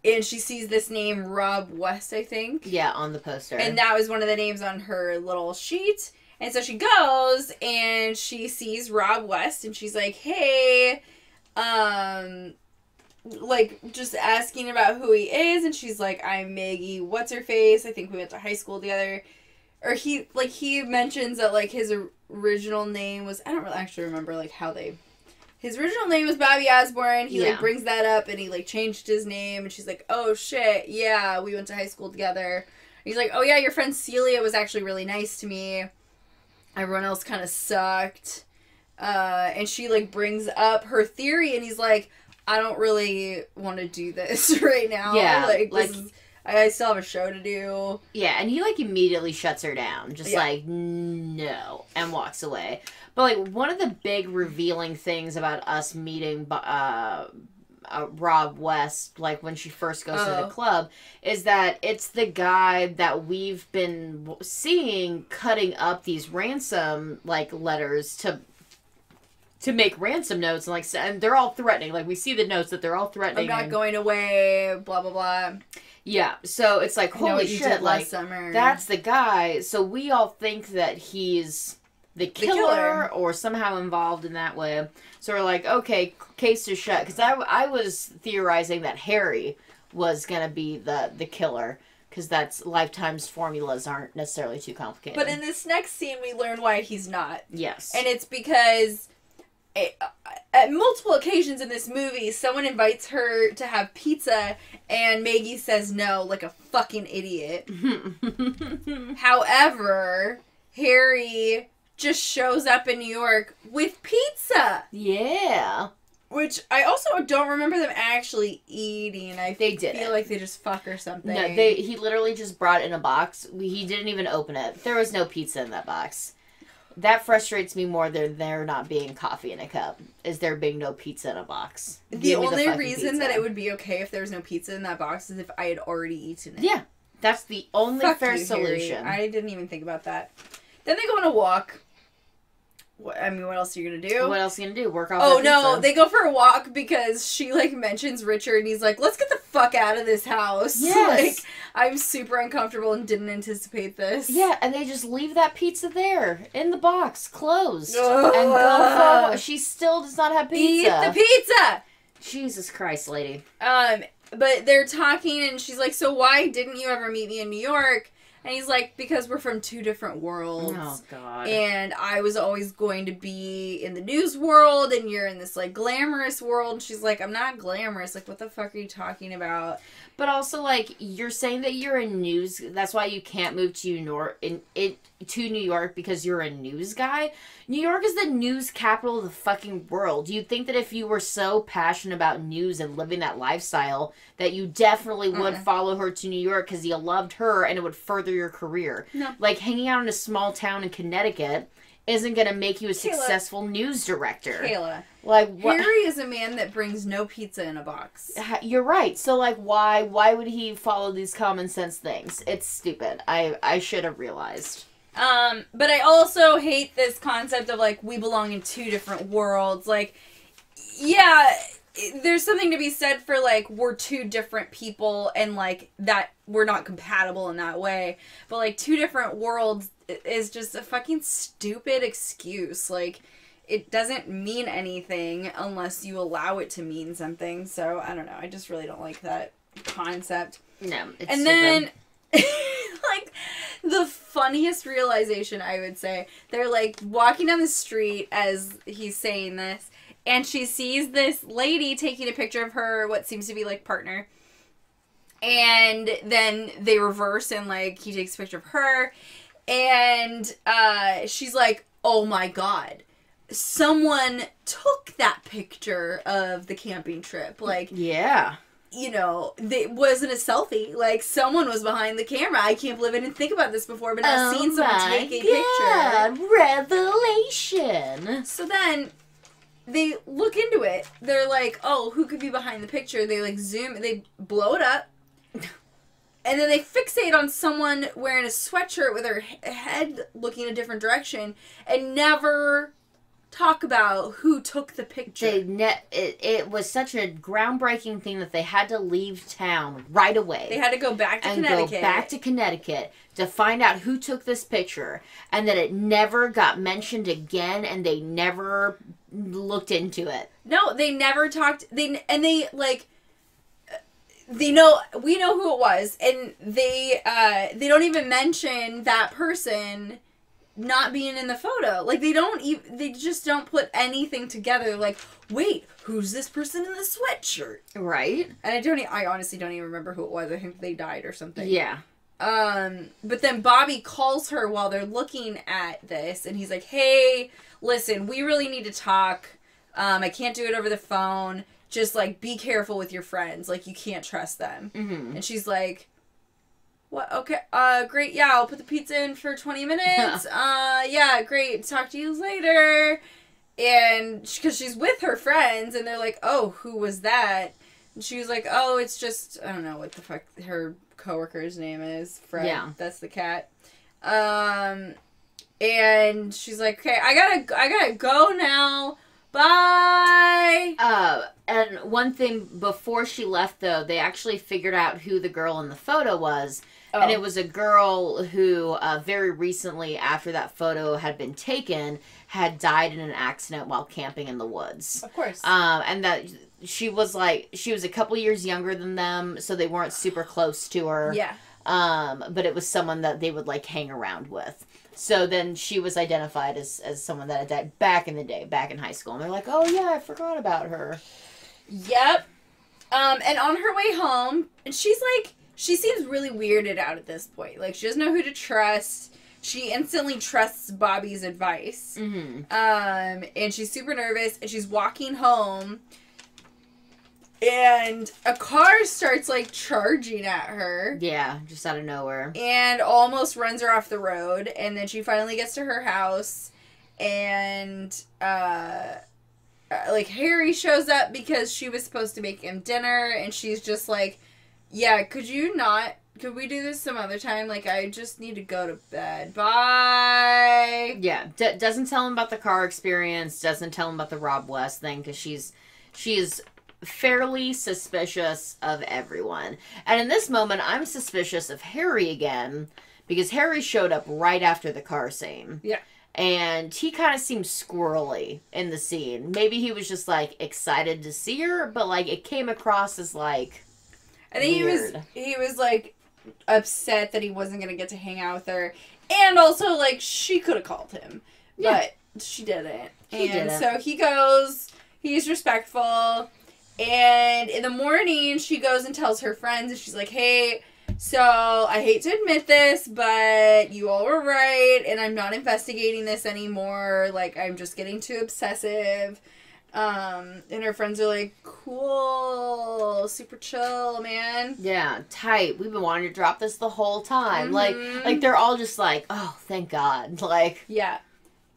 And she sees this name, Rob West, I think. Yeah, on the poster. And that was one of the names on her little sheet. And so she goes and she sees Rob West and she's like, hey, like, just asking about who he is. And she's like, I'm Maggie, what's her face? I think we went to high school together. Or he mentions that, like, his original name was, I don't really actually remember, like, his original name was Bobby Osborne. He, like, brings that up, and he, like, changed his name, and she's like, oh, shit, yeah, we went to high school together. And he's like, oh, yeah, your friend Celia was actually really nice to me. Everyone else kind of sucked. And she, like, brings up her theory, and he's like, I don't really want to do this right now. Yeah, like I still have a show to do. Yeah, and he, like, immediately shuts her down. Just like, no. And walks away. But, like, one of the big revealing things about us meeting Rob West, like, when she first goes to the club, is that it's the guy that we've been seeing cutting up these ransom, like, letters to make ransom notes, and, like, and they're all threatening. Like, we see the notes that they're all threatening. I'm not going away, blah, blah, blah. Yeah, so it's like, holy shit, like, summer. That's the guy. So we all think that he's the killer or somehow involved in that way. So we're like, okay, case is shut. Because I was theorizing that Harry was going to be the killer. Because that's Lifetime's formulas aren't necessarily too complicated. But in this next scene, we learn why he's not. Yes. And it's because at multiple occasions in this movie, someone invites her to have pizza, and Maggie says no, like a fucking idiot. However, Harry just shows up in New York with pizza. Yeah. Which I also don't remember them actually eating. They did. Feel like they just fuck or something. No, he literally just brought it in a box. He didn't even open it. There was no pizza in that box. That frustrates me more than there not being coffee in a cup. Is there being no pizza in a box? The only reason that it would be okay if there was no pizza in that box is if I had already eaten it. Yeah. That's the only fair solution. Harry. I didn't even think about that. Then they go on a walk. What else are you going to do? What else are you going to do? Work off Oh, no. They go for a walk because she, like, mentions Richard, and he's like, let's get the fuck out of this house. Yes. Like, I'm super uncomfortable and didn't anticipate this. Yeah, and they just leave that pizza there, in the box, closed. And go for she still does not have pizza. Eat the pizza! Jesus Christ, lady. But they're talking, and she's like, so why didn't you ever meet me in New York? And he's like, because we're from two different worlds. Oh, God. And I was always going to be in the news world, and you're in this, like, glamorous world. And she's like, I'm not glamorous. Like, what the fuck are you talking about? But also, like, you're saying that you're a news... That's why you can't move to New York because you're a news guy. New York is the news capital of the fucking world. You'd think that if you were so passionate about news and living that lifestyle, that you definitely would follow her to New York because you loved her and it would further your career. No. Like, hanging out in a small town in Connecticut isn't going to make you a successful news director. Kayla. Like, what? Harry is a man that brings no pizza in a box. You're right. So, like, why would he follow these common sense things? It's stupid. I should have realized. But I also hate this concept of, like, we belong in two different worlds. Like, yeah, there's something to be said for, like, we're two different people and, like, that we're not compatible in that way. But, like, two different worlds is just a fucking stupid excuse. Like, it doesn't mean anything unless you allow it to mean something. So, I don't know. I just really don't like that concept. No, it's and stupid. then, like, the funniest realization, I would say, they're, like, walking down the street as he's saying this, and she sees this lady taking a picture of her, what seems to be, like, partner. And then they reverse, and, like, he takes a picture of her, and she's like, oh my God. Someone took that picture of the camping trip. Like, yeah. You know, it wasn't a selfie. Like, someone was behind the camera. I can't believe I didn't think about this before, but I've seen someone take a picture. Revelation. So then, they look into it. They're like, oh, who could be behind the picture? They, like, zoom, they blow it up. And then they fixate on someone wearing a sweatshirt with her head looking a different direction and never talk about who took the picture. It was such a groundbreaking thing that they had to leave town right away. They had to go back to Connecticut to find out who took this picture, and that it never got mentioned again, and they never looked into it. No, they never talked. We know who it was, and they don't even mention that person not being in the photo. Like, they just don't put anything together. Like, wait, who's this person in the sweatshirt? Right. And I honestly don't even remember who it was. I think they died or something. Yeah. But then Bobby calls her while they're looking at this, and he's like, hey, listen, we really need to talk. I can't do it over the phone. Just, like, be careful with your friends. Like, you can't trust them. Mm-hmm. And she's like, what? Okay. Great. Yeah, I'll put the pizza in for 20 minutes. Yeah, great. Talk to you later. And because she's with her friends, and they're like, oh, who was that? And she was like, oh, it's just, I don't know what the fuck her coworker's name is. Fred. Yeah. That's the cat. And she's like, okay, I gotta go now. Bye! And one thing, before she left, though, they actually figured out who the girl in the photo was. Oh. And it was a girl who, very recently, after that photo had been taken, had died in an accident while camping in the woods. Of course. And that she was a couple years younger than them, so they weren't super close to her. Yeah. But it was someone that they would, like, hang around with. So then she was identified as someone that had died back in the day, back in high school. And they're like, oh, yeah, I forgot about her. Yep. And on her way home, and she's like, she seems really weirded out at this point. Like, she doesn't know who to trust. She instantly trusts Bobby's advice. Mm-hmm. And she's super nervous, and she's walking home, and a car starts, like, charging at her. Yeah, just out of nowhere. And almost runs her off the road. And then she finally gets to her house. And, like, Harry shows up because she was supposed to make him dinner. And she's just like, yeah, could we do this some other time? Like, I just need to go to bed. Bye! Yeah, doesn't tell him about the car experience. Doesn't tell him about the Rob West thing. Because she's fairly suspicious of everyone. And in this moment, I'm suspicious of Harry again, because Harry showed up right after the car scene. Yeah. And he kind of seemed squirrely in the scene. Maybe he was just, like, excited to see her, but, like, it came across as, like, I think weird. he was like, upset that he wasn't going to get to hang out with her. And also, like, she could have called him. Yeah. But she didn't. Didn't. So he goes, he's respectful. And in the morning, she goes and tells her friends, and she's like, hey, so I hate to admit this, but you all were right, and I'm not investigating this anymore. Like, I'm just getting too obsessive. And her friends are like, cool, super chill, man. Yeah, tight. We've been wanting to drop this the whole time. Like they're all just like, oh, thank God. Like, yeah.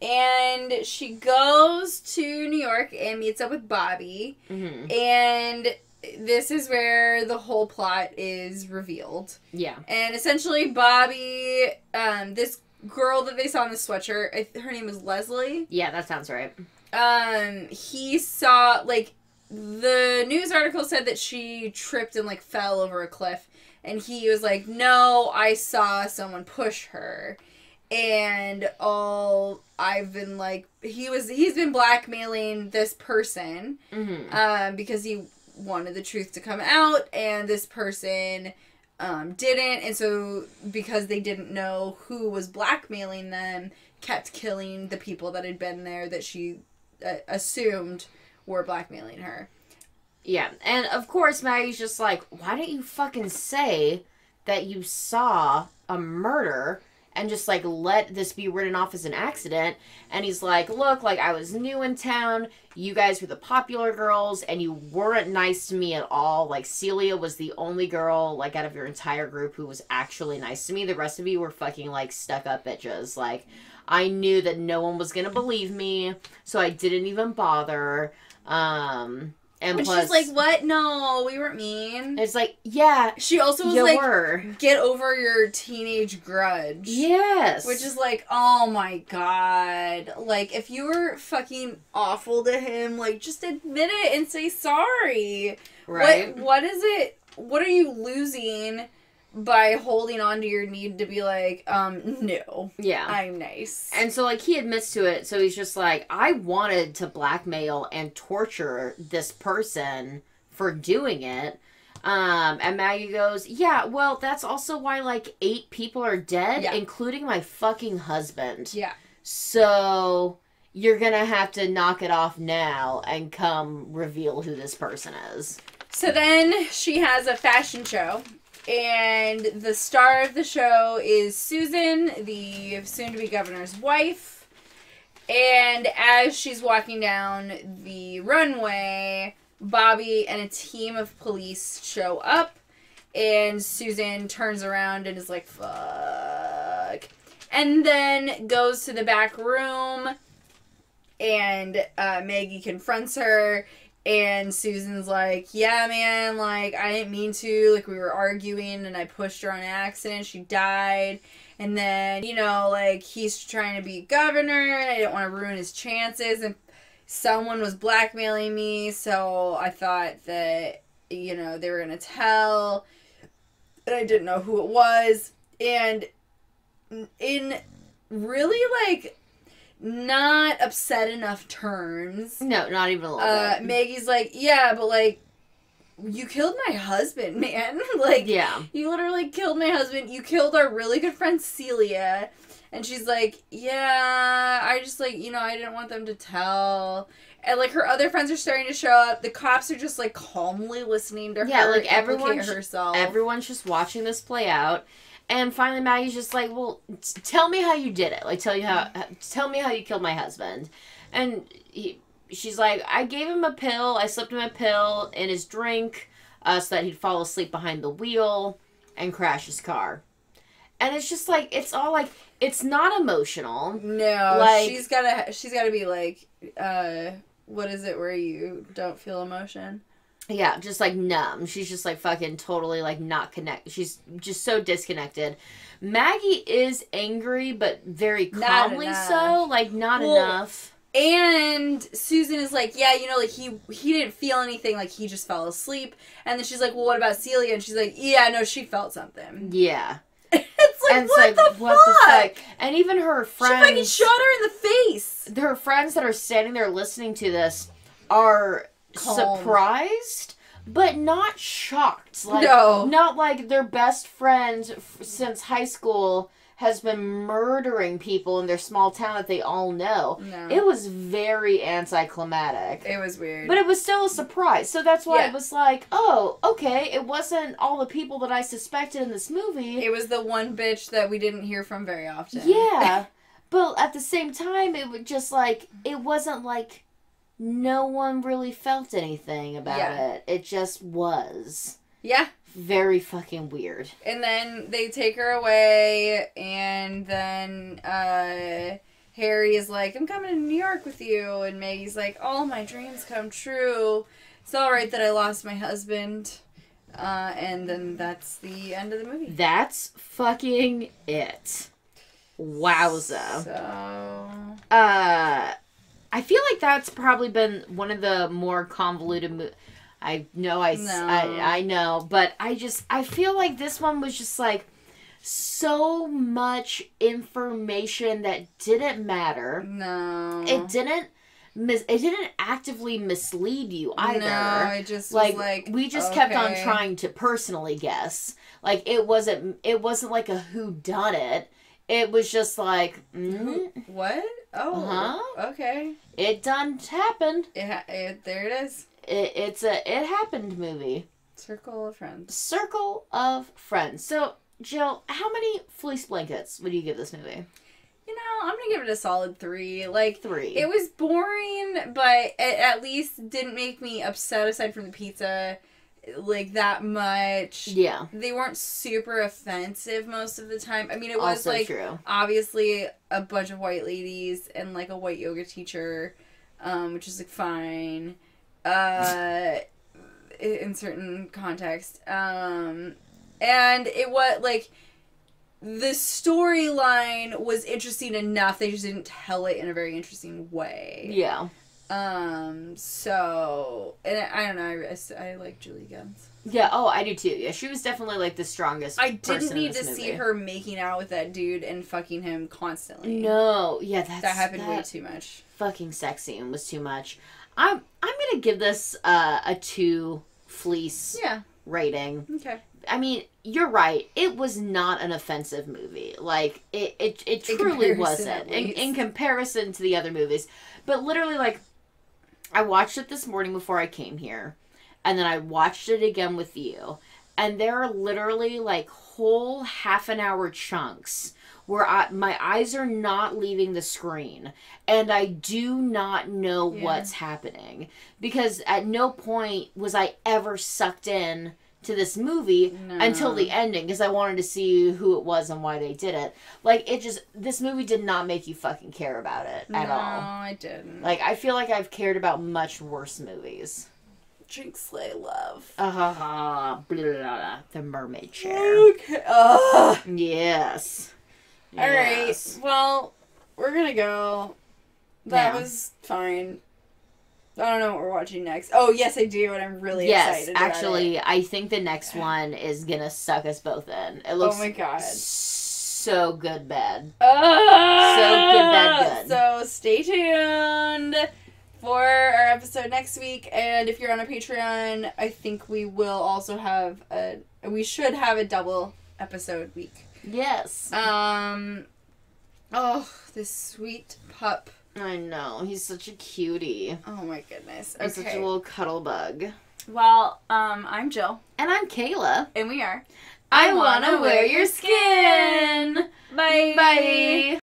And she goes to New York and meets up with Bobby. mm-hmm. And this is where the whole plot is revealed. Yeah. And essentially, Bobby, this girl that they saw in the sweatshirt, her name is Leslie. Yeah, that sounds right. He saw, like, the news article said that she tripped and, like, fell over a cliff. And he was like, no, I saw someone push her. And I've been, like, he's been blackmailing this person. Mm-hmm. Because he wanted the truth to come out. And this person, didn't. And so, because they didn't know who was blackmailing them, kept killing the people that had been there that she assumed were blackmailing her. Yeah, and of course Maggie's just like, why don't you fucking say that you saw a murder and just, like, let this be written off as an accident? And he's like, look, like, I was new in town, you guys were the popular girls, and you weren't nice to me at all. Like, Celia was the only girl, like, out of your entire group who was actually nice to me. The rest of you were fucking, like, stuck-up bitches. Like, I knew that no one was gonna believe me, so I didn't even bother. And plus, she's like, what? No, we weren't mean. It's like, yeah. She also was like, get over your teenage grudge. Yes. Which is like, oh my God. Like, if you were fucking awful to him, like, just admit it and say sorry. Right. What is it? What are you losing by holding on to your need to be like, no. Yeah. I'm nice. And so, like, he admits to it, so he's just like, I wanted to blackmail and torture this person for doing it. And Maggie goes, yeah, well, that's also why, like, 8 people are dead, including my fucking husband. Yeah. So, you're gonna have to knock it off now and come reveal who this person is. So then she has a fashion show. And the star of the show is Susan, the soon-to-be governor's wife. And as she's walking down the runway, Bobby and a team of police show up. And Susan turns around and is like, fuck. And then goes to the back room. And Maggie confronts her. And Susan's like, yeah, man, like, I didn't mean to. Like, we were arguing, and I pushed her on accident. She died. And then, you know, like, he's trying to be governor, and I didn't want to ruin his chances. And someone was blackmailing me, so I thought that, you know, they were going to tell. And I didn't know who it was. And in really, like, not upset enough terms. No, not even a little bit. Maggie's like, yeah, but, like, you killed my husband, man. Like, yeah. You literally killed my husband. You killed our really good friend Celia. And she's like, yeah, I just, like, you know, I didn't want them to tell. And, like, her other friends are starting to show up. The cops are just, like, calmly listening to her like, herself. Everyone's just watching this play out. And finally, Maggie's just like, well, tell me how you did it. Like, tell me how you killed my husband. And she's like, I gave him a pill. I slipped him a pill in his drink so that he'd fall asleep behind the wheel and crash his car. And it's just like, it's all like, it's not emotional. No, like, she's gotta be like, what is it where you don't feel emotion? Yeah, just, like, numb. She's just, like, fucking totally, like, not connected. She's just so disconnected. Maggie is angry, but very calmly so. Like, not enough. And Susan is like, yeah, you know, like, he didn't feel anything. Like, he just fell asleep. And then she's like, well, what about Celia? And she's like, yeah, no, she felt something. Yeah. It's like, what the fuck? And even her friends... She fucking shot her in the face! Her friends that are standing there listening to this are... Calm. Surprised, but not shocked. Like, No. not like their best friend since high school has been murdering people in their small town that they all know. No. It was very anticlimactic. It was weird. But it was still a surprise. So that's why Yeah. it was like, oh, okay, it wasn't all the people that I suspected in this movie. It was the one bitch that we didn't hear from very often. Yeah. But at the same time, it was just like, it wasn't like no one really felt anything about it. It just was. Yeah. Very fucking weird. And then they take her away, and then Harry is like, I'm coming to New York with you. And Maggie's like, all my dreams come true. It's alright that I lost my husband. And then that's the end of the movie. That's fucking it. Wowza. So... I feel like that's probably been one of the more convoluted I know, I know, but I feel like this one was just like so much information that didn't matter. No. It didn't actively mislead you either. No, it just was like we just kept on trying to personally guess. Like it wasn't like a whodunit. It was just like, what? Oh, okay. It done happened. There it is. It's a It Happened movie. Circle of Friends. Circle of Friends. So, Jill, how many fleece blankets would you give this movie? You know, I'm gonna give it a solid 3. Like 3. It was boring, but it at least didn't make me upset aside from the pizza. Like that much. Yeah. They weren't super offensive most of the time. I mean, it was also like true. Obviously a bunch of white ladies and like a white yoga teacher, which is like fine, in certain context. And it was like the storyline was interesting enough. They just didn't tell it in a very interesting way. Yeah. So, and I don't know, I like Julie Guns. Yeah, oh, I do too. Yeah, she was definitely like the strongest I person didn't need in this to movie. see her making out with that dude and fucking him constantly. No, yeah, that happened way too much. Fucking sex scene was too much. I'm gonna give this a 2 fleece rating. Okay. I mean, you're right. It was not an offensive movie. Like, it truly wasn't. In comparison to the other movies. But literally, like, I watched it this morning before I came here. And then I watched it again with you. And there are literally, like, whole half-an-hour chunks where my eyes are not leaving the screen. And I do not know what's happening. Because at no point was I ever sucked in to this movie until the ending, because I wanted to see who it was and why they did it. Like, this movie did not make you fucking care about it at all. No, I didn't. Like, I feel like I've cared about much worse movies. Drink, Slay, Love. The Mermaid Chair. Okay. Yes. Alright, well, we're gonna go. That was fine. I don't know what we're watching next. Oh, yes, I do, and I'm really excited about actually, it. I think the next one is gonna suck us both in. It looks oh my god. So good, bad. So good, bad, good. So stay tuned for our episode next week, and if you're on our Patreon, I think we will also have we should have a double episode week. Yes. Oh, this sweet pup. I know. He's such a cutie. Oh my goodness. Okay. He's such a little cuddle bug. Well, I'm Jill. And I'm Kayla. And we are I Wanna Wear Your Skin. Bye. Bye.